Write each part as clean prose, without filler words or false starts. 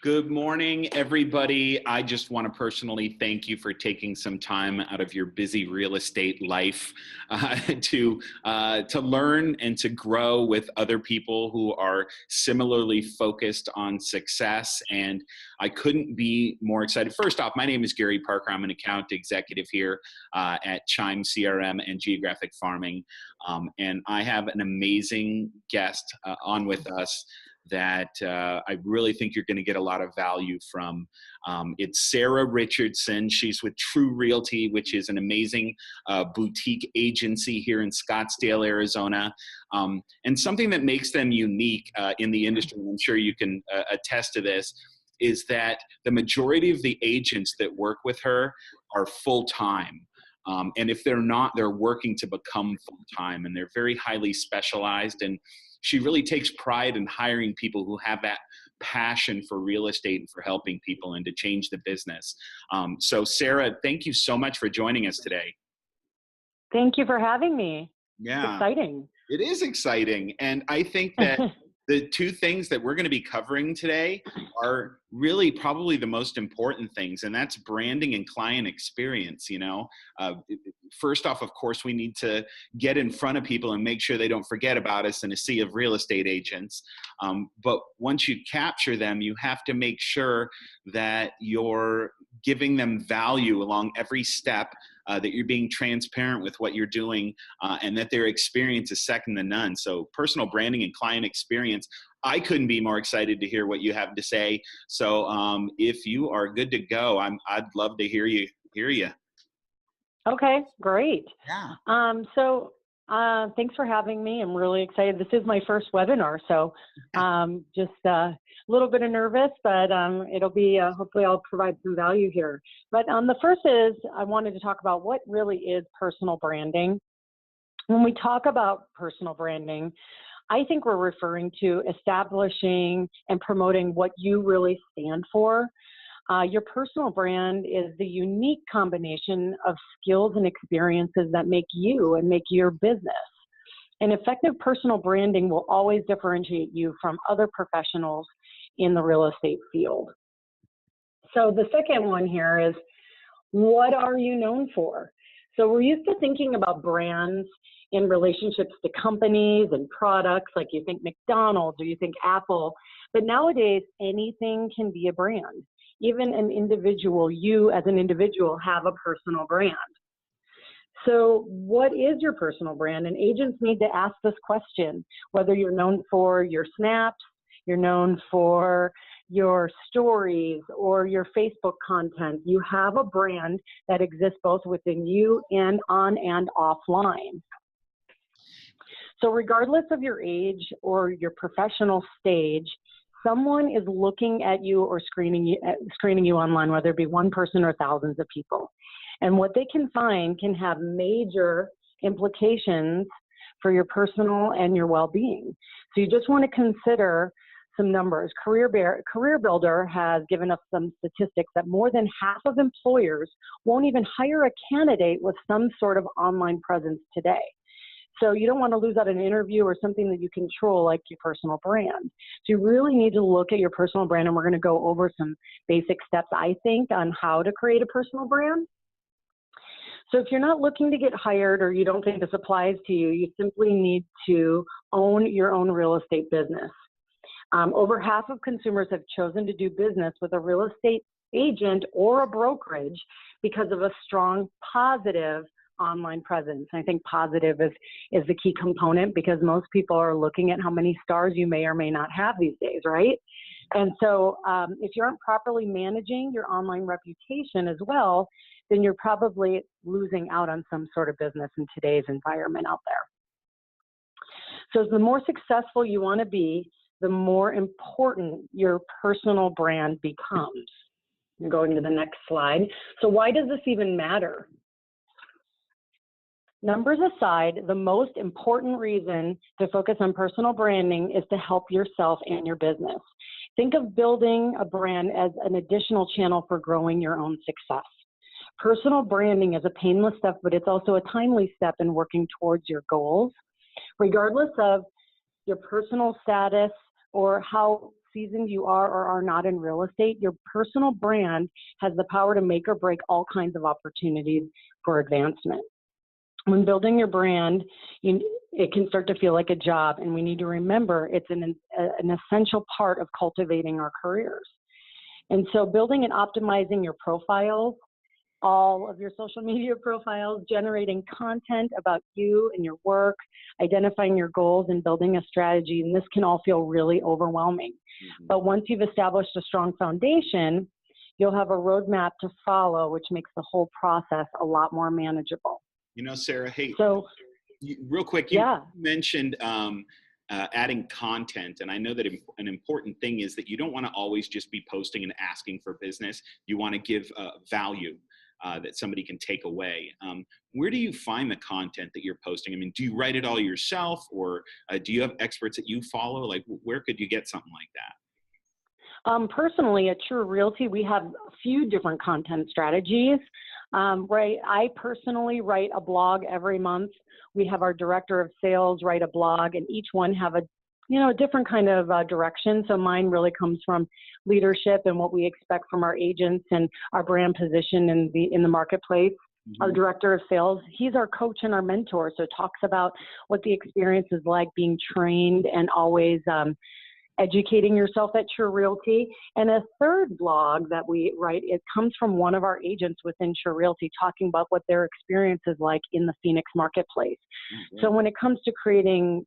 Good morning, everybody. I just want to personally thank you for taking some time out of your busy real estate life to learn and to grow with other people who are similarly focused on success. And I couldn't be more excited. First off, my name is Gary Parker. I'm an account executive here at Chime CRM and Geographic Farming, and I have an amazing guest on with us that I really think you're going to get a lot of value from. It's Sarah Richardson. She's with True Realty, which is an amazing boutique agency here in Scottsdale, Arizona. And something that makes them unique in the industry, and I'm sure you can attest to this, is that the majority of the agents that work with her are full-time. And if they're not, they're working to become full-time, and they're very highly specialized. And she really takes pride in hiring people who have that passion for real estate and for helping people and to change the business. So Sarah, thank you so much for joining us today. Thank you for having me. Yeah. It's exciting. It is exciting. And I think that the two things that we're going to be covering today are really probably the most important things, and that's branding and client experience. First off, of course, we need to get in front of people and make sure they don't forget about us in a sea of real estate agents. But once you capture them, you have to make sure that you're giving them value along every step, that you're being transparent with what you're doing, and that their experience is second to none. So personal branding and client experience, I couldn't be more excited to hear what you have to say. So if you are good to go, I'd love to hear you. Okay, great. Yeah. Thanks for having me. I'm really excited. This is my first webinar, so just a little bit nervous, but it'll be, hopefully I'll provide some value here. But the first is, I wanted to talk about what really is personal branding. When we talk about personal branding, I think we're referring to establishing and promoting what you really stand for. Your personal brand is the unique combination of skills and experiences that make you and make your business. And effective personal branding will always differentiate you from other professionals in the real estate field. So the second one here is, what are you known for? So we're used to thinking about brands in relationships to companies and products, like you think McDonald's or you think Apple, but nowadays anything can be a brand. Even an individual, you as an individual have a personal brand. So what is your personal brand? And agents need to ask this question, whether you're known for your snaps, you're known for your stories or your Facebook content. You have a brand that exists both within you and on and offline. So regardless of your age or your professional stage, someone is looking at you or screening you online, whether it be one person or thousands of people. And what they can find can have major implications for your personal and your well-being. So you just want to consider some numbers. Career Builder has given us some statistics that more than half of employers won't even hire a candidate with some sort of online presence today. So you don't want to lose out an interview or something that you control, like your personal brand. So you really need to look at your personal brand, and we're going to go over some basic steps, I think, on how to create a personal brand. So if you're not looking to get hired or you don't think this applies to you, you simply need to own your own real estate business. Over half of consumers have chosen to do business with a real estate agent or a brokerage because of a strong positive online presence. I think positive is the key component, because most people are looking at how many stars you may or may not have these days, right? And so if you aren't properly managing your online reputation as well, then you're probably losing out on some sort of business in today's environment out there. So the more successful you want to be, the more important your personal brand becomes. I'm going to the next slide. So why does this even matter? Numbers aside, the most important reason to focus on personal branding is to help yourself and your business. Think of building a brand as an additional channel for growing your own success. Personal branding is a painless step, but it's also a timely step in working towards your goals. Regardless of your personal status or how seasoned you are or are not in real estate, your personal brand has the power to make or break all kinds of opportunities for advancement. When building your brand, it can start to feel like a job, and we need to remember it's an essential part of cultivating our careers. And so building and optimizing your profiles, all of your social media profiles, generating content about you and your work, identifying your goals and building a strategy, and this can all feel really overwhelming. But once you've established a strong foundation, you'll have a roadmap to follow, which makes the whole process a lot more manageable. You know, Sarah, hey, so real quick, you mentioned adding content, and I know that an important thing is that you don't want to always just be posting and asking for business. You want to give value that somebody can take away. Where do you find the content that you're posting? I mean, do you write it all yourself, or do you have experts that you follow? Like, where could you get something like that? Personally, at True Realty, we have a few different content strategies. Right, I personally write a blog every month. We have our director of sales write a blog, and each one have a different kind of direction. So mine really comes from leadership and what we expect from our agents and our brand position in the marketplace. Our director of sales, he's our coach and our mentor. So talks about what the experience is like being trained and always educating yourself at True Realty. And a third blog that we write, it comes from one of our agents within True Realty talking about what their experience is like in the Phoenix marketplace. So when it comes to creating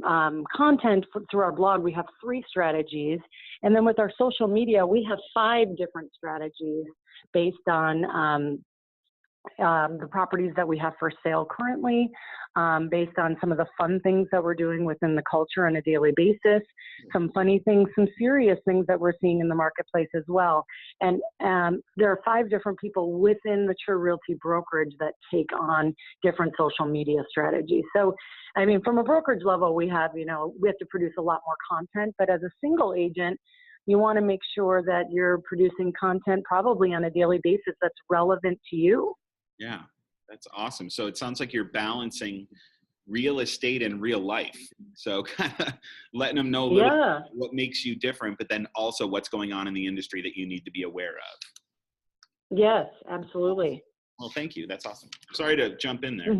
content through our blog, we have 3 strategies. And then with our social media, we have 5 different strategies based on the properties that we have for sale currently, based on some of the fun things that we're doing within the culture on a daily basis, some funny things, some serious things that we're seeing in the marketplace as well. And there are 5 different people within the True Realty brokerage that take on different social media strategies. So, I mean, from a brokerage level, we have to produce a lot more content, but as a single agent, you want to make sure that you're producing content probably on a daily basis that's relevant to you. Yeah, that's awesome. So it sounds like you're balancing real estate and real life. So kind of letting them know a little bit what makes you different, but then also what's going on in the industry that you need to be aware of. Yes, absolutely. Well, thank you. That's awesome. Sorry to jump in there.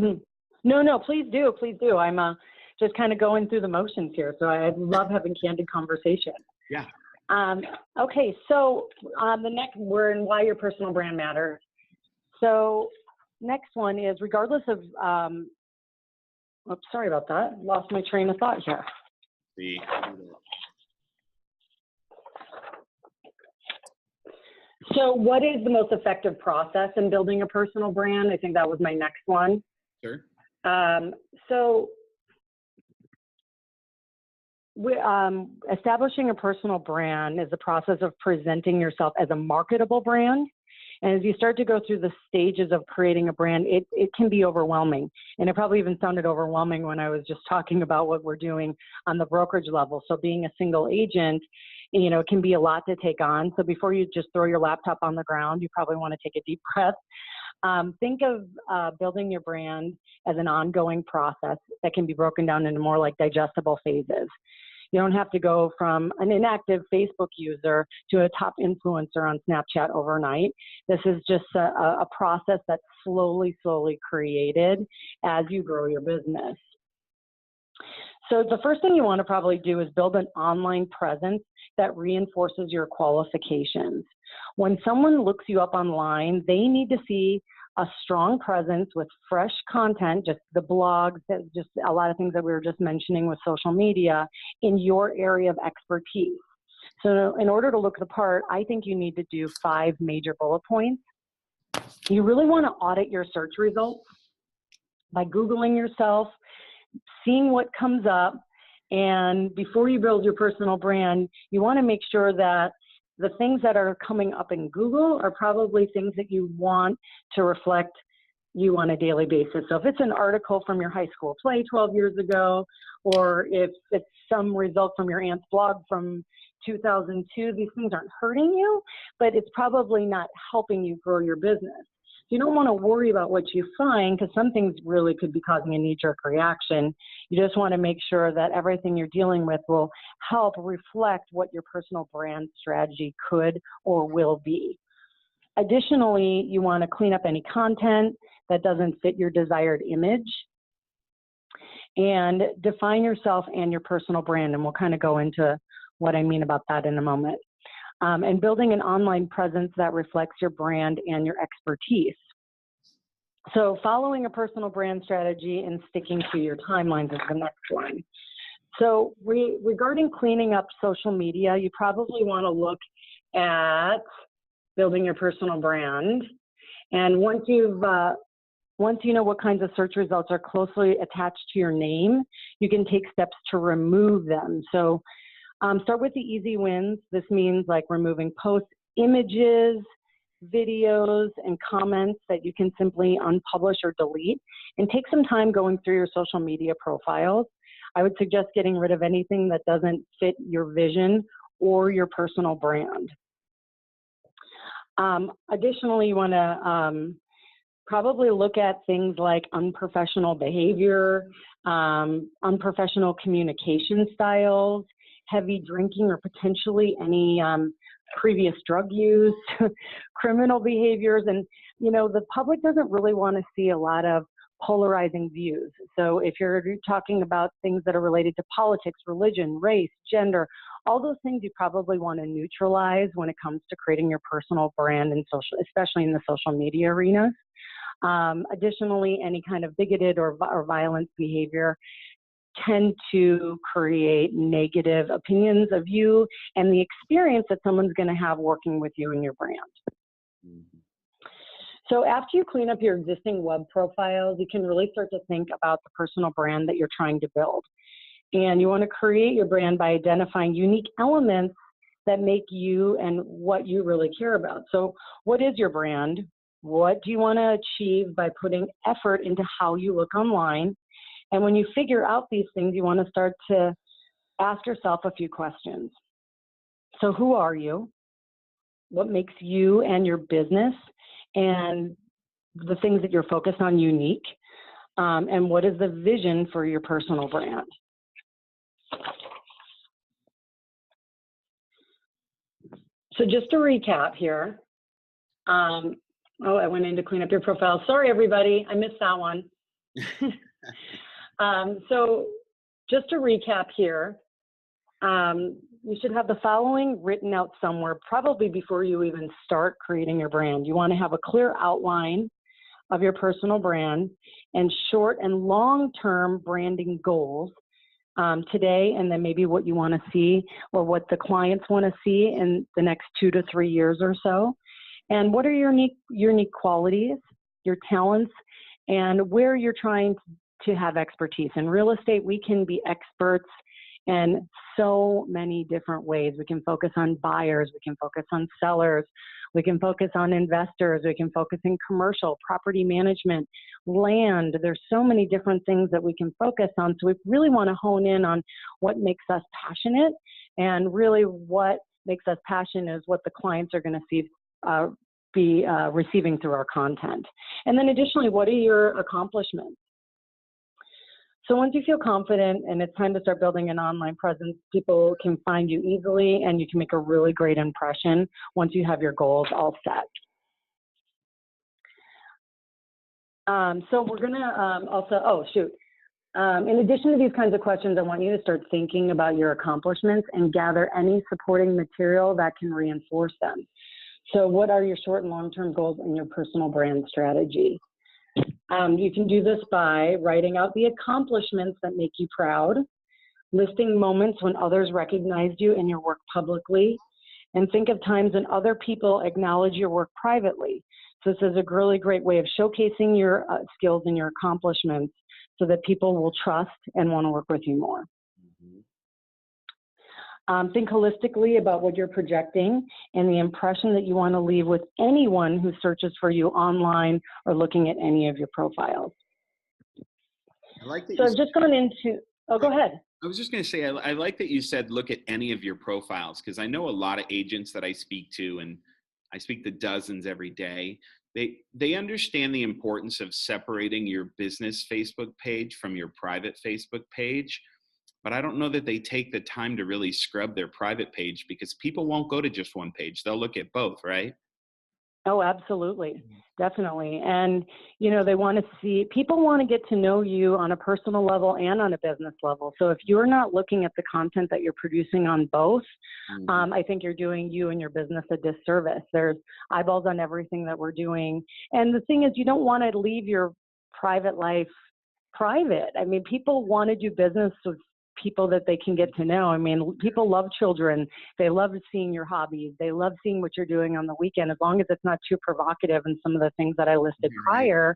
No, please do. Please do. I'm just kind of going through the motions here. So I love having candid conversation. Yeah. Okay, so the next, we're in why your personal brand matters. So next one is regardless of, oops, sorry about that. Lost my train of thought here. So what is the most effective process in building a personal brand? I think that was my next one. Sure. So establishing a personal brand is the process of presenting yourself as a marketable brand. And as you start to go through the stages of creating a brand, it can be overwhelming. And it probably even sounded overwhelming when I was just talking about what we're doing on the brokerage level. So being a single agent, it can be a lot to take on. So before you just throw your laptop on the ground, you probably want to take a deep breath. Think of building your brand as an ongoing process that can be broken down into more like digestible phases. You don't have to go from an inactive Facebook user to a top influencer on Snapchat overnight. This is just a process that's slowly created as you grow your business. So the first thing you want to probably do is build an online presence that reinforces your qualifications. When someone looks you up online, they need to see a strong presence with fresh content, just the blogs, just a lot of things that we were just mentioning with social media in your area of expertise. So in order to look the part, I think you need to do 5 major bullet points. You really want to audit your search results by Googling yourself, seeing what comes up, and before you build your personal brand, you want to make sure that the things that are coming up in Google are probably things that you want to reflect you on a daily basis. So if it's an article from your high school play 12 years ago, or if it's some result from your aunt's blog from 2002, these things aren't hurting you, but it's probably not helping you grow your business. you don't want to worry about what you find because some things really could be causing a knee-jerk reaction. You just want to make sure that everything you're dealing with will help reflect what your personal brand strategy could or will be. Additionally, you want to clean up any content that doesn't fit your desired image and define yourself and your personal brand. And we'll kind of go into what I mean about that in a moment. And building an online presence that reflects your brand and your expertise. So following a personal brand strategy and sticking to your timelines is the next one. So regarding cleaning up social media, you probably want to look at building your personal brand. And once you know what kinds of search results are closely attached to your name, you can take steps to remove them. So start with the easy wins. This means like removing posts, images, videos, and comments that you can simply unpublish or delete, and take some time going through your social media profiles. I would suggest getting rid of anything that doesn't fit your vision or your personal brand. Additionally, you want to probably look at things like unprofessional behavior, unprofessional communication styles, heavy drinking, or potentially any previous drug use, criminal behaviors. And, you know, the public doesn't really want to see a lot of polarizing views. So if you're talking about things that are related to politics, religion, race, gender, all those things you probably want to neutralize when it comes to creating your personal brand and social, especially in the social media arena. Additionally, any kind of bigoted or violent behavior tend to create negative opinions of you and the experience that someone's going to have working with you and your brand. Mm-hmm. So after you clean up your existing web profiles, you can really start to think about the personal brand that you're trying to build. And you want to create your brand by identifying unique elements that make you and what you really care about. So what is your brand? What do you want to achieve by putting effort into how you look online? And when you figure out these things, you want to start to ask yourself a few questions. So who are you? What makes you and your business and the things that you're focused on unique? And what is the vision for your personal brand? So just to recap here, oh, I went in to clean up your profile. Sorry, everybody, I missed that one. So just to recap here, you should have the following written out somewhere, probably before you even start creating your brand. You want to have a clear outline of your personal brand and short and long-term branding goals today, and then maybe what you want to see or what the clients want to see in the next 2 to 3 years or so. And what are your unique qualities, your talents, and where you're trying to have expertise. In real estate, we can be experts in so many different ways. We can focus on buyers, we can focus on sellers, we can focus on investors, we can focus in commercial, property management, land. There's so many different things that we can focus on. So we really want to hone in on what makes us passionate, and really what makes us passionate is what the clients are going to see be receiving through our content. And then additionally, what are your accomplishments? So once you feel confident and it's time to start building an online presence, people can find you easily and you can make a really great impression once you have your goals all set. So we're gonna in addition to these kinds of questions, I want you to start thinking about your accomplishments and gather any supporting material that can reinforce them. So what are your short and long-term goals in your personal brand strategy? You can do this by writing out the accomplishments that make you proud, listing moments when others recognized you and your work publicly, and think of times when other people acknowledge your work privately. So this is a really great way of showcasing your skills and your accomplishments so that people will trust and want to work with you more. Think holistically about what you're projecting and the impression that you want to leave with anyone who searches for you online or looking at any of your profiles. I like that. So I've just gone into, oh, go ahead. I was just going to say, I like that you said, look at any of your profiles, because I know a lot of agents that I speak to, and I speak to dozens every day, they understand the importance of separating your business Facebook page from your private Facebook page, but I don't know that they take the time to really scrub their private page, because people won't go to just one page. They'll look at both, right? Oh, absolutely. Definitely. And, you know, they want to see, people want to get to know you on a personal level and on a business level. So if you're not looking at the content that you're producing on both, I think you're doing you and your business a disservice. There's eyeballs on everything that we're doing. And the thing is, you don't want to leave your private life private. I mean, people want to do business with people that they can get to know. I mean, people love children. They love seeing your hobbies. They love seeing what you're doing on the weekend, as long as it's not too provocative and some of the things that I listed prior.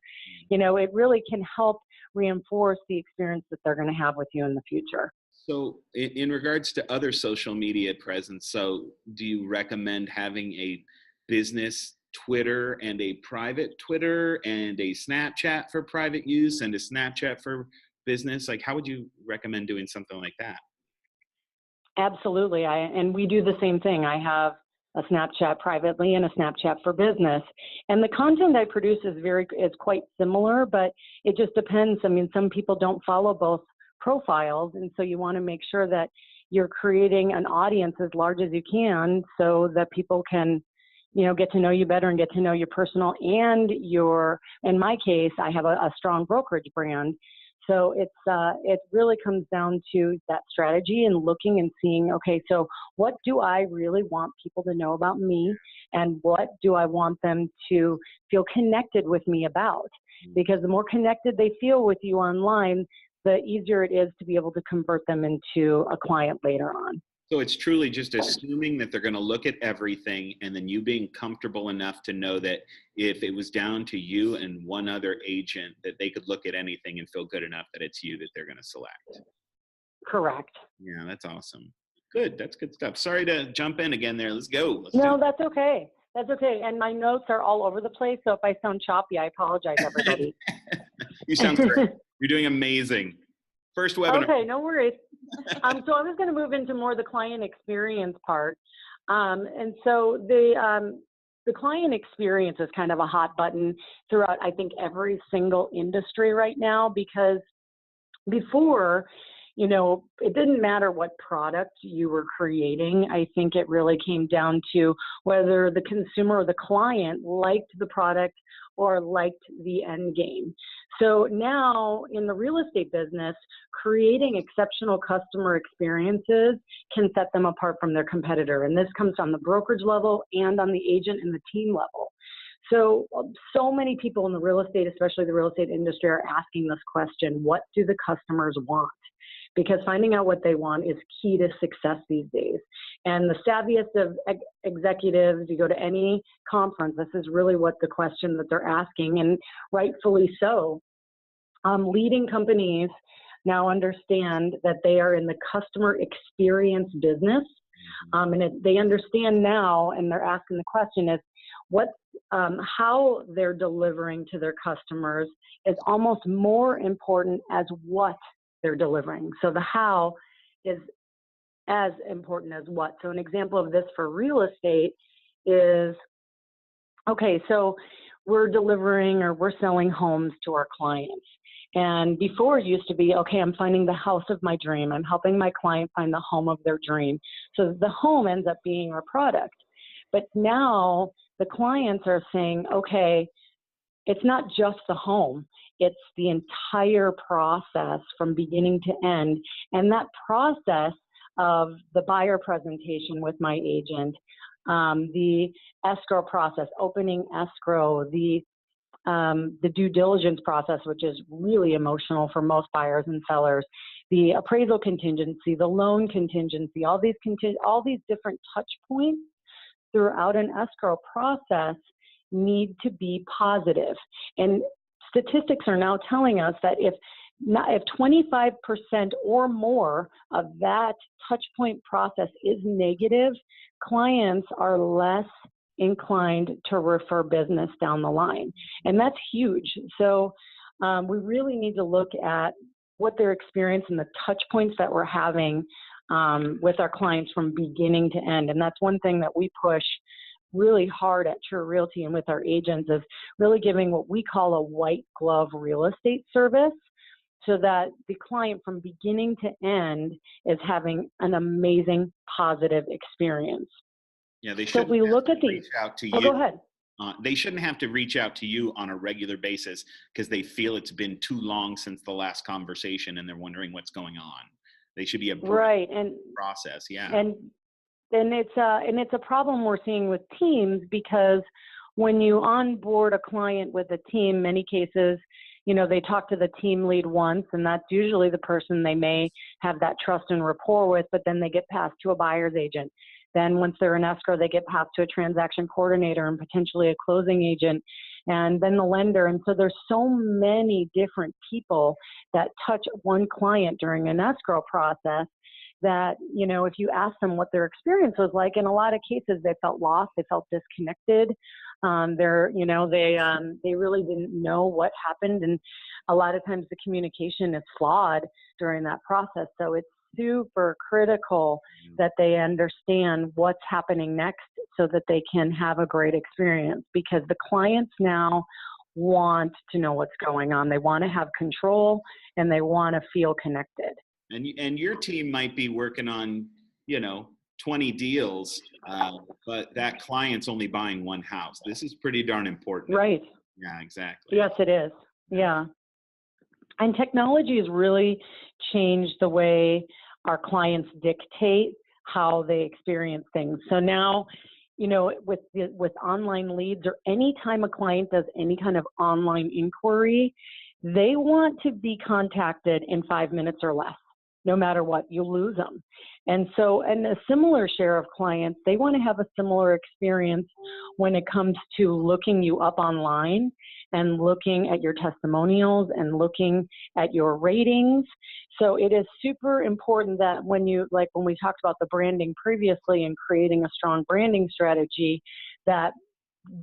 You know, it really can help reinforce the experience that they're going to have with you in the future. So in regards to other social media presence, so do you recommend having a business Twitter and a private Twitter and a Snapchat for private use and a Snapchat for business? Like, how would you recommend doing something like that? Absolutely. And we do the same thing. I have a Snapchat privately and a Snapchat for business. And the content I produce is quite similar, but it just depends. I mean, some people don't follow both profiles, and so you want to make sure that you're creating an audience as large as you can so that people can, you know, get to know you better and get to know your personal and your, in my case, I have a strong brokerage brand. So it really comes down to that strategy and looking and seeing, okay, so what do I really want people to know about me, and what do I want them to feel connected with me about? Because the more connected they feel with you online, the easier it is to be able to convert them into a client later on. So it's truly just assuming that they're going to look at everything, and then you being comfortable enough to know that if it was down to you and one other agent, that they could look at anything and feel good enough that it's you that they're going to select. Correct. Yeah, that's awesome. Good. That's good stuff. Sorry to jump in again there. Let's go. No, that's okay. That's okay. And my notes are all over the place, so if I sound choppy, I apologize, everybody. You sound great. You're doing amazing. First webinar. Okay, no worries. So I was going to move into more the client experience part. And so the client experience is kind of a hot button throughout, I think, every single industry right now, because before, you know, it didn't matter what product you were creating. I think it really came down to whether the consumer or the client liked the product or liked the end game. So now in the real estate business, creating exceptional customer experiences can set them apart from their competitor. And this comes on the brokerage level and on the agent and the team level. So many people in the real estate, especially the real estate industry, are asking this question: what do the customers want? Because finding out what they want is key to success these days. And the savviest of executives, you go to any conference, this is really what the question that they're asking, and rightfully so. Leading companies now understand that they are in the customer experience business, and they understand now, and they're asking the question is, how they're delivering to their customers is almost more important as what they're delivering. So the how is as important as what. So an example of this for real estate is, okay, so we're delivering or we're selling homes to our clients. And before it used to be, okay, I'm finding the house of my dream. I'm helping my client find the home of their dream. So the home ends up being our product. But now the clients are saying, okay, it's not just the home, it's the entire process from beginning to end. And that process of the buyer presentation with my agent, the escrow process, opening escrow, the due diligence process, which is really emotional for most buyers and sellers, the appraisal contingency, the loan contingency, all these different touch points throughout an escrow process need to be positive. And statistics are now telling us that if 25% or more of that touch point process is negative, clients are less inclined to refer business down the line. And that's huge. So we really need to look at what their experience and the touch points that we're having with our clients from beginning to end. And that's one thing that we push really hard at True Realty and with our agents is really giving what we call a white glove real estate service, so that the client from beginning to end is having an amazing positive experience. Yeah, they So if shouldn't we have look to at the, reach out to oh, you. go ahead. They shouldn't have to reach out to you on a regular basis because they feel it's been too long since the last conversation and they're wondering what's going on. They should be a breath Right. And, process. Yeah. and, and it's a problem we're seeing with teams, because when you onboard a client with a team, many cases, they talk to the team lead once, and that's usually the person they may have that trust and rapport with, but then they get passed to a buyer's agent. Then once they're in escrow, they get passed to a transaction coordinator and potentially a closing agent, and then the lender. And so there's so many different people that touch one client during an escrow process that, if you ask them what their experience was like, in a lot of cases, they felt lost, they felt disconnected. They really didn't know what happened. And a lot of times the communication is flawed during that process. So it's super critical that they understand what's happening next so that they can have a great experience, because the clients now want to know what's going on. They want to have control and they want to feel connected. And your team might be working on, 20 deals, but that client's only buying one house. This is pretty darn important. Right. Yeah, exactly. Yes, it is. Yeah. And technology has really changed the way our clients dictate how they experience things. So now, with online leads, or any time a client does any kind of online inquiry, they want to be contacted in 5 minutes or less. No matter what, you lose them. And a similar share of clients, they want to have a similar experience when it comes to looking you up online and looking at your testimonials and looking at your ratings. So it is super important that when we talked about the branding previously and creating a strong branding strategy, that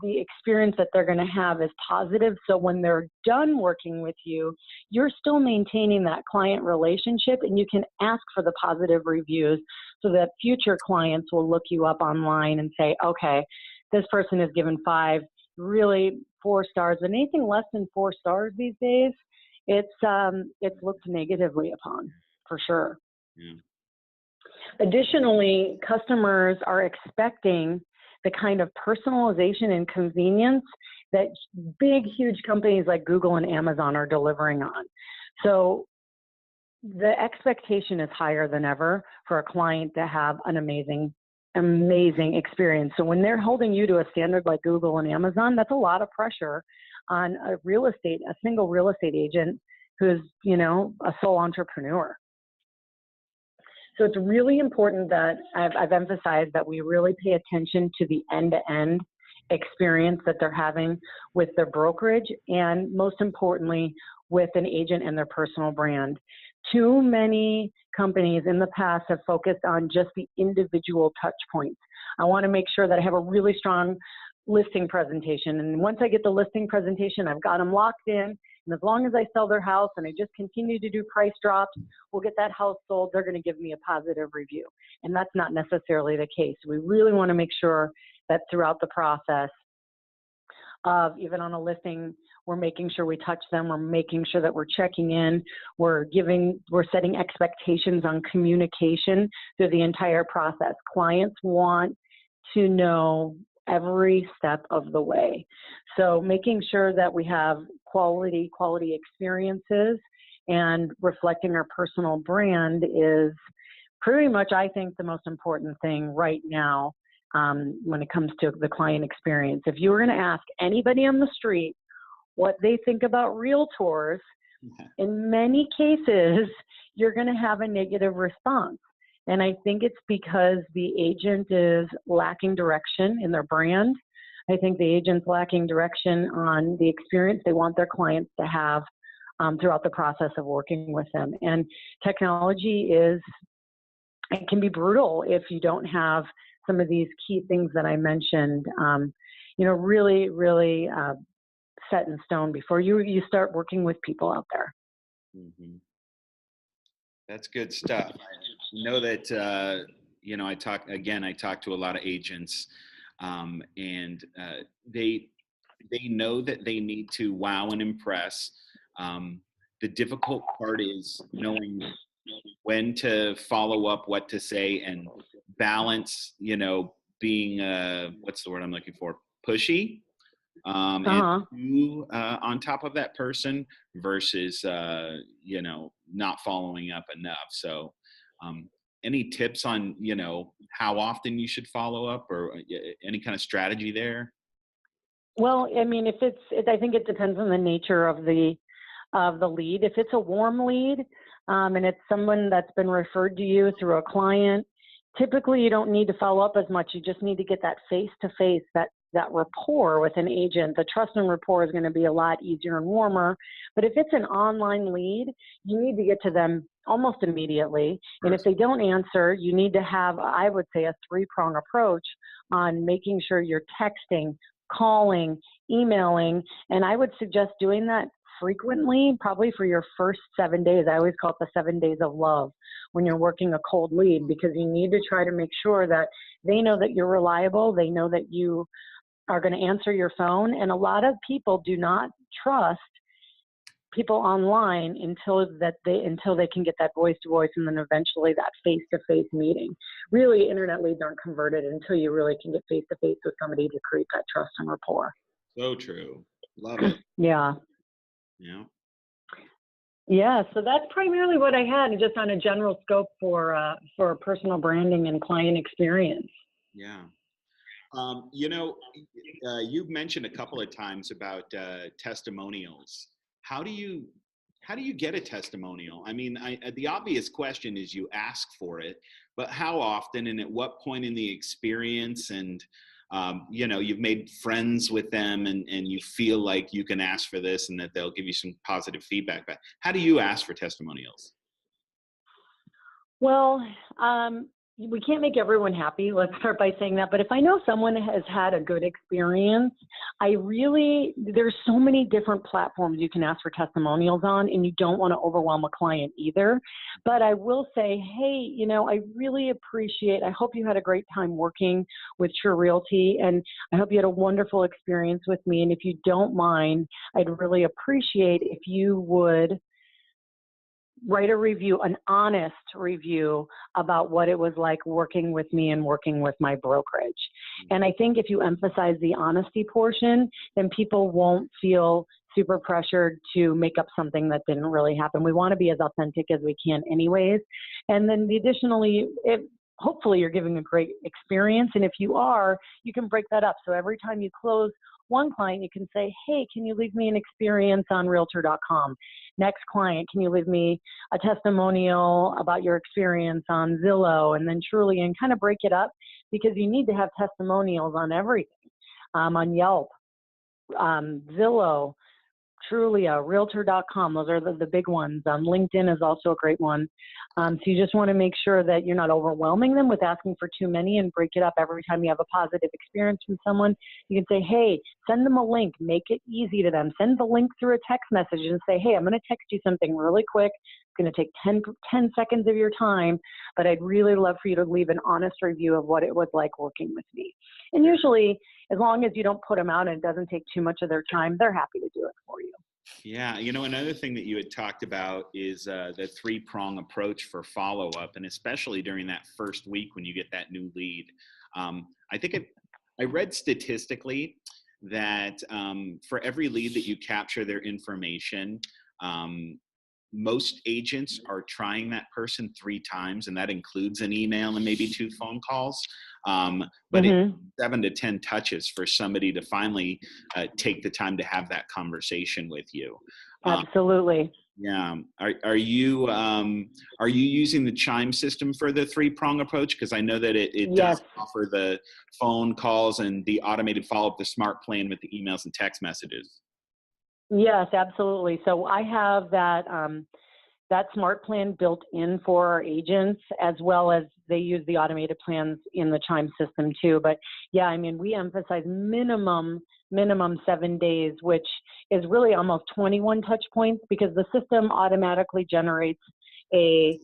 the experience that they're going to have is positive. So when they're done working with you, you're still maintaining that client relationship, and you can ask for the positive reviews so that future clients will look you up online and say, okay, this person is given 5, really 4 stars, and anything less than 4 stars these days, it's looked negatively upon, for sure. Yeah. Additionally, customers are expecting the kind of personalization and convenience that big, huge companies like Google and Amazon are delivering on. So the expectation is higher than ever for a client to have an amazing experience. So when they're holding you to a standard like Google and Amazon, that's a lot of pressure on a single real estate agent who's, a sole entrepreneur. So it's really important that I've emphasized that we really pay attention to the end-to-end experience that they're having with their brokerage, and most importantly, with an agent and their personal brand. Too many companies in the past have focused on just the individual touch points. I want to make sure that I have a really strong listing presentation. And once I get the listing presentation, I've got them locked in. And as long as I sell their house and I just continue to do price drops, we'll get that house sold. They're going to give me a positive review. And that's not necessarily the case. We really want to make sure that throughout the process of even on a listing, we're making sure we touch them. We're making sure that we're checking in. We're setting expectations on communication through the entire process. Clients want to know every step of the way. So making sure that we have quality experiences and reflecting our personal brand is pretty much, I think, the most important thing right now when it comes to the client experience. If you were going to ask anybody on the street what they think about realtors, in many cases, you're going to have a negative response. And I think it's because the agent is lacking direction in their brand. I think the agent's lacking direction on the experience they want their clients to have throughout the process of working with them. And technology it can be brutal if you don't have some of these key things that I mentioned, really, really set in stone before you start working with people out there. Mm-hmm. That's good stuff. I know that, I talk to a lot of agents and they know that they need to wow and impress. The difficult part is knowing when to follow up, what to say, and balance, being, what's the word I'm looking for? Pushy, and Uh-huh. on top of that person versus, not following up enough. So, any tips on, how often you should follow up, or any kind of strategy there? Well, I mean, I think it depends on the nature of the lead. If it's a warm lead, and it's someone that's been referred to you through a client, typically you don't need to follow up as much. You just need to get that face-to-face, that rapport with an agent. The trust and rapport is going to be a lot easier and warmer. But if it's an online lead, you need to get to them almost immediately. And if they don't answer, you need to have, I would say, a three-prong approach on making sure you're texting, calling, emailing, and I would suggest doing that frequently, probably for your first 7 days. I always call it the 7 days of love when you're working a cold lead, because you need to try to make sure that they know that you're reliable. They know that you are going to answer your phone. And a lot of people do not trust people online until they can get that voice to voice, and then eventually that face to face meeting. Really, internet leads aren't converted until you really can get face to face with somebody to create that trust and rapport. So true. Love it. Yeah. Yeah. Yeah, so that's primarily what I had, just on a general scope for personal branding and client experience. Yeah. You've mentioned a couple of times about testimonials. How do you get a testimonial? I mean, the obvious question is you ask for it, but how often and at what point in the experience? And you've made friends with them, and you feel like you can ask for this and that they'll give you some positive feedback. But how do you ask for testimonials? Well, we can't make everyone happy. Let's start by saying that. But if I know someone has had a good experience, there's so many different platforms you can ask for testimonials on, and you don't want to overwhelm a client either. But I will say, hey, I really I hope you had a great time working with True Realty, and I hope you had a wonderful experience with me. And if you don't mind, I'd really appreciate if you would write a review, an honest review about what it was like working with me and working with my brokerage. And I think if you emphasize the honesty portion, then people won't feel super pressured to make up something that didn't really happen. We want to be as authentic as we can anyways. And then additionally, hopefully you're giving a great experience. And if you are, you can break that up. So every time you close one client, you can say, hey, can you leave me an experience on Realtor.com? Next client, can you leave me a testimonial about your experience on Zillow? And then Truly, and kind of break it up, because you need to have testimonials on everything, on Yelp, Zillow, Trulia, Realtor.com. Those are the big ones. LinkedIn is also a great one. So you just want to make sure that you're not overwhelming them with asking for too many, and break it up. Every time you have a positive experience from someone, you can say, hey, send them a link. Make it easy to them. Send the link through a text message and say, hey, I'm going to text you something really quick. It's going to take 10 seconds of your time, but I'd really love for you to leave an honest review of what it was like working with me. And usually, as long as you don't put them out and it doesn't take too much of their time, they're happy to do it for you. Yeah, another thing that you had talked about is the three-prong approach for follow-up, and especially during that first week when you get that new lead. I read statistically that for every lead that you capture their information, most agents are trying that person 3 times, and that includes an email and maybe 2 phone calls. But it's 7 to 10 touches for somebody to finally take the time to have that conversation with you. Absolutely. Yeah. Are you using the chime system for the 3-prong approach? Because I know that it Yes. does offer the phone calls and the automated follow-up, the smart plan with the emails and text messages. Yes, absolutely. So I have that smart plan built in for our agents, as well as they use the automated plans in the chime system too. But yeah, I mean, we emphasize minimum 7 days, which is really almost 21 touch points, because the system automatically generates a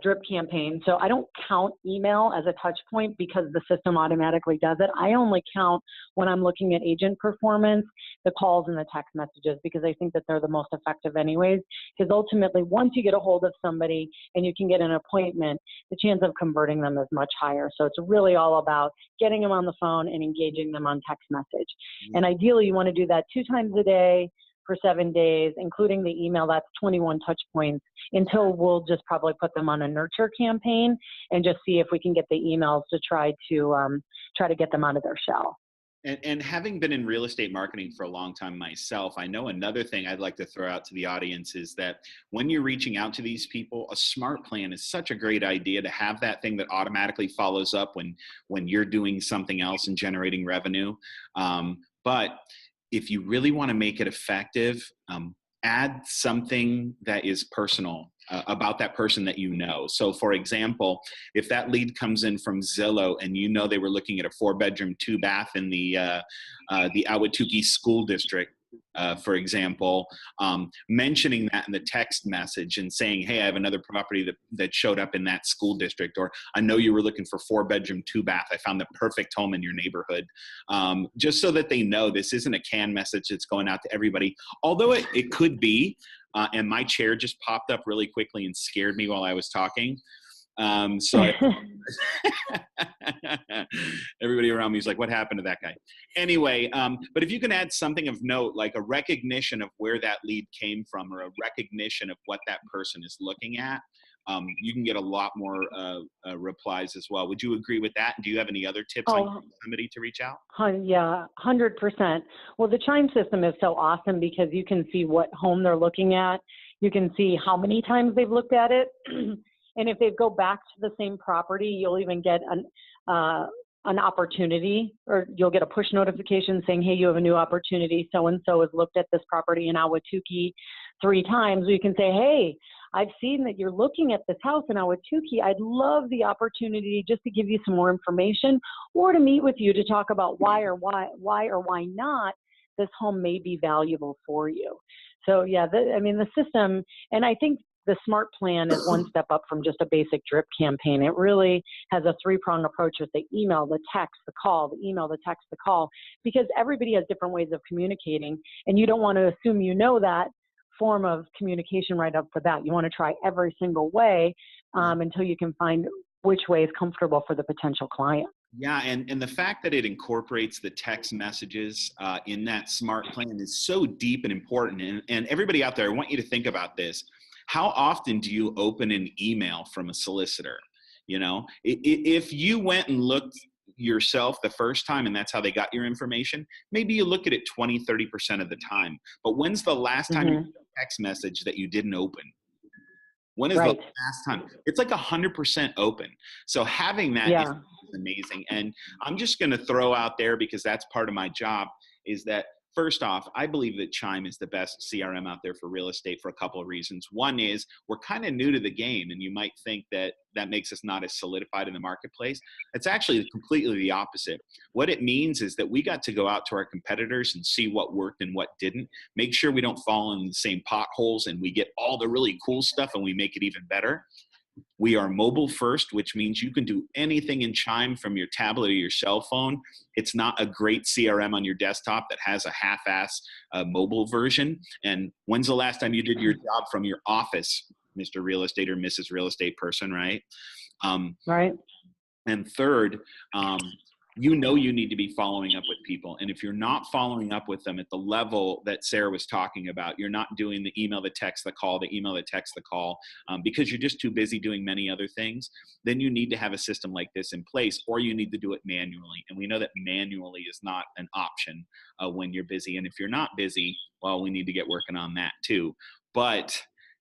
drip campaign. So I don't count email as a touch point because the system automatically does it. I only count when I'm looking at agent performance, the calls and the text messages, because I think that they're the most effective anyways. Because ultimately, once you get a hold of somebody and you can get an appointment, the chance of converting them is much higher. So it's really all about getting them on the phone and engaging them on text message. And ideally, you want to do that 2 times a day for 7 days, including the email. That's 21 touch points, until we'll just probably put them on a nurture campaign and just see if we can get the emails to try to get them out of their shell. And having been in real estate marketing for a long time myself, I know another thing I'd like to throw out to the audience is that when you're reaching out to these people, a smart plan is such a great idea to have that thing that automatically follows up when you're doing something else and generating revenue. But if you really want to make it effective, add something that is personal about that person that you know. So for example, if that lead comes in from Zillow and you know they were looking at a 4-bedroom, 2-bath in the Ahwatukee School District, for example, mentioning that in the text message and saying, hey, I have another property that showed up in that school district, or I know you were looking for 4-bedroom, 2-bath. I found the perfect home in your neighborhood. Just so that they know this isn't a canned message that's going out to everybody, although it could be. And my chair just popped up really quickly and scared me while I was talking. Everybody around me is like, what happened to that guy? Anyway, but if you can add something of note, like a recognition of where that lead came from, or a recognition of what that person is looking at, you can get a lot more replies as well. Would you agree with that? Do you have any other tips on somebody to reach out? Yeah, 100%. Well, the Chime system is so awesome because you can see what home they're looking at. You can see how many times they've looked at it. And if they go back to the same property, you'll even get an opportunity, or you'll get a push notification saying, hey, you have a new opportunity. So-and-so has looked at this property in Ahwatukee 3 times. You can say, hey, I've seen that you're looking at this house in Ahwatukee. I'd love the opportunity just to give you some more information, or to meet with you to talk about why or why not this home may be valuable for you. So yeah, the system, and I think the smart plan is one step up from just a basic drip campaign. It really has a 3-prong approach with the email, the text, the call, the email, the text, the call, because everybody has different ways of communicating, and you don't want to assume you know that form of communication right up for that. You want to try every single way until you can find which way is comfortable for the potential client. Yeah, and the fact that it incorporates the text messages in that smart plan is so deep and important. And everybody out there, I want you to think about this. How often do you open an email from a solicitor? You know, if you went and looked yourself the first time and that's how they got your information, maybe you look at it 20, 30% of the time. But when's the last time you got a text message that you didn't open? When is the last time? It's like 100% open. So having that is amazing. And I'm just going to throw out there, because that's part of my job, is that first off, I believe that Chime is the best CRM out there for real estate for a couple of reasons. One is we're kind of new to the game, and you might think that that makes us not as solidified in the marketplace. It's actually completely the opposite. What it means is that we got to go out to our competitors and see what worked and what didn't, make sure we don't fall in the same potholes, and we get all the really cool stuff and we make it even better. We are mobile first, which means you can do anything in Chime from your tablet or your cell phone. It's not a great CRM on your desktop that has a half-ass mobile version. And when's the last time you did your job from your office, Mr. Real Estate or Mrs. Real Estate person, right? Right. And third, you know you need to be following up with people. And if you're not following up with them at the level that Sarah was talking about, you're not doing the email, the text, the call, the email, the text, the call, because you're just too busy doing many other things, then you need to have a system like this in place, or you need to do it manually. And we know that manually is not an option when you're busy. And if you're not busy, well, we need to get working on that too. But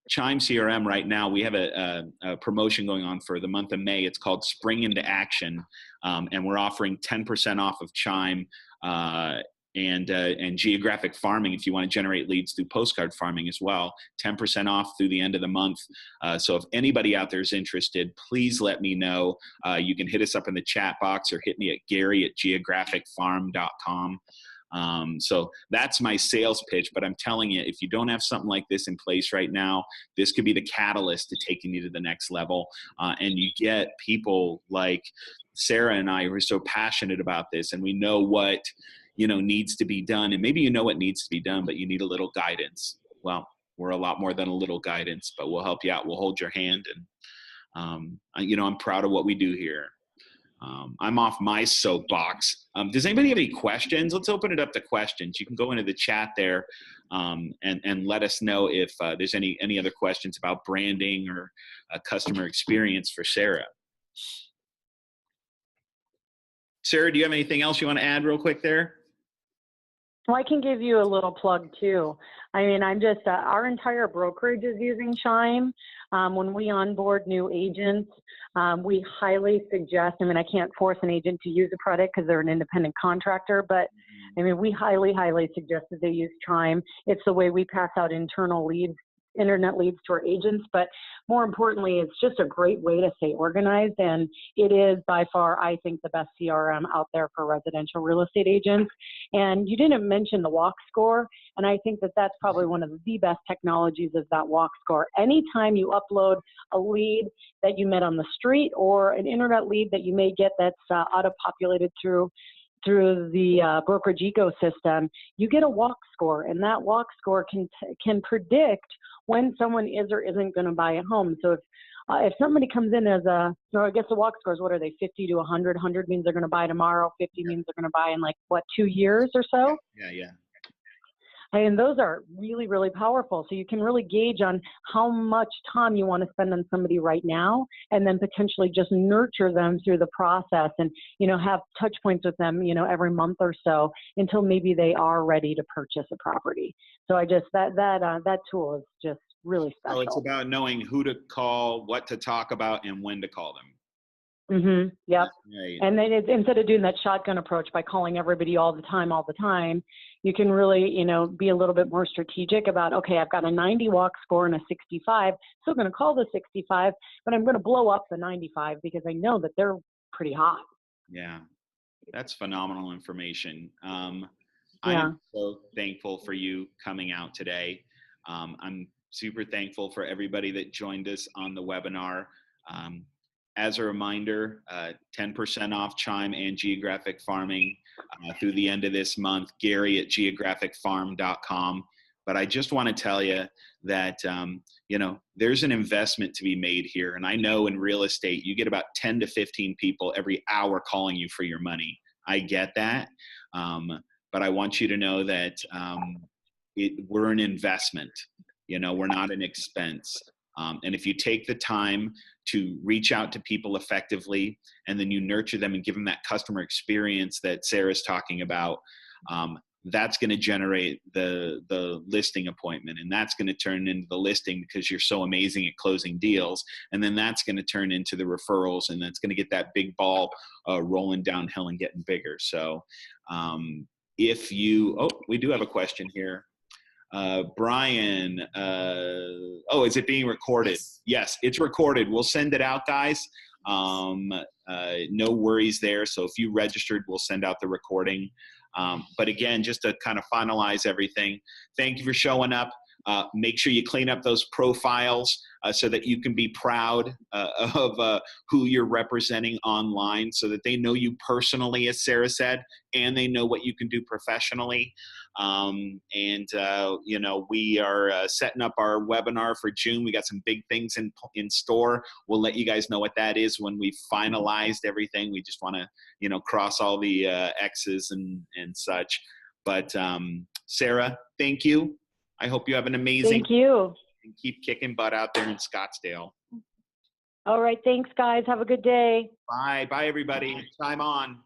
Chime CRM right now, we have a promotion going on for the month of May. It's called Spring into Action, and we're offering 10% off of Chime and geographic farming if you want to generate leads through postcard farming as well. 10% off through the end of the month. So if anybody out there is interested, please let me know. You can hit us up in the chat box or hit me at Gary@geographicfarm.com. So that's my sales pitch. But I'm telling you, if you don't have something like this in place right now, this could be the catalyst to taking you to the next level. And you get people like Sarah and I who are so passionate about this, and we know what, needs to be done. And maybe you know what needs to be done, but you need a little guidance. Well, we're a lot more than a little guidance, but we'll help you out. We'll hold your hand. And, I'm proud of what we do here. I'm off my soapbox. Does anybody have any questions? Let's open it up to questions. You can go into the chat there and let us know if there's any other questions about branding or customer experience for Sarah. Sarah, do you have anything else you want to add real quick there? Well, I can give you a little plug too. I mean, I'm just, our entire brokerage is using Chime. When we onboard new agents, we highly suggest, I mean, I can't force an agent to use a product because they're an independent contractor, but I mean, we highly, highly suggest that they use Chime. It's the way we pass out internal leads, internet leads to our agents, but more importantly, it's just a great way to stay organized. And it is by far, I think, the best CRM out there for residential real estate agents. And you didn't mention the walk score. And I think that that's probably one of the best technologies is that walk score. Anytime you upload a lead that you met on the street or an internet lead that you may get that's auto-populated through the brokerage ecosystem, you get a walk score, and that walk score can predict when someone is or isn't going to buy a home. So if somebody comes in as I guess the walk scores, what are they, 50 to 100? 100 means they're going to buy tomorrow. 50 means they're going to buy in 2 years or so? Yeah. And those are really, really powerful. So you can really gauge on how much time you want to spend on somebody right now, and then potentially just nurture them through the process and, have touch points with them, every month or so until maybe they are ready to purchase a property. So I just, that tool is just really special. So it's about knowing who to call, what to talk about, and when to call them. Yep. Right. And then instead of doing that shotgun approach by calling everybody all the time, you can really, be a little bit more strategic about, okay, I've got a 90 walk score and a 65. Still going to call the 65, but I'm going to blow up the 95 because I know that they're pretty hot. Yeah. That's phenomenal information. Yeah. I'm so thankful for you coming out today. I'm super thankful for everybody that joined us on the webinar. As a reminder, 10% off Chime and Geographic Farming through the end of this month. Gary at geographicfarm.com. But I just want to tell you that, there's an investment to be made here. And I know in real estate, you get about 10 to 15 people every hour calling you for your money. I get that. But I want you to know that we're an investment. We're not an expense. And if you take the time to reach out to people effectively, and then you nurture them and give them that customer experience that Sarah's talking about, that's going to generate the listing appointment, and that's going to turn into the listing because you're so amazing at closing deals. And then that's going to turn into the referrals, and that's going to get that big ball rolling downhill and getting bigger. So we do have a question here. Brian, is it being recorded? Yes, it's recorded. We'll send it out, guys. No worries there. So if you registered, we'll send out the recording. But again, just to kind of finalize everything, thank you for showing up. Make sure you clean up those profiles so that you can be proud of who you're representing online, so that they know you personally, as Sarah said, and they know what you can do professionally. We are setting up our webinar for June. We got some big things in store. We'll let you guys know what that is when we've finalized everything. We just want to, cross all the X's and such. But Sarah, thank you. I hope you have an amazing. Thank you. And keep kicking butt out there in Scottsdale. All right. Thanks, guys. Have a good day. Bye. Bye, everybody. Time on.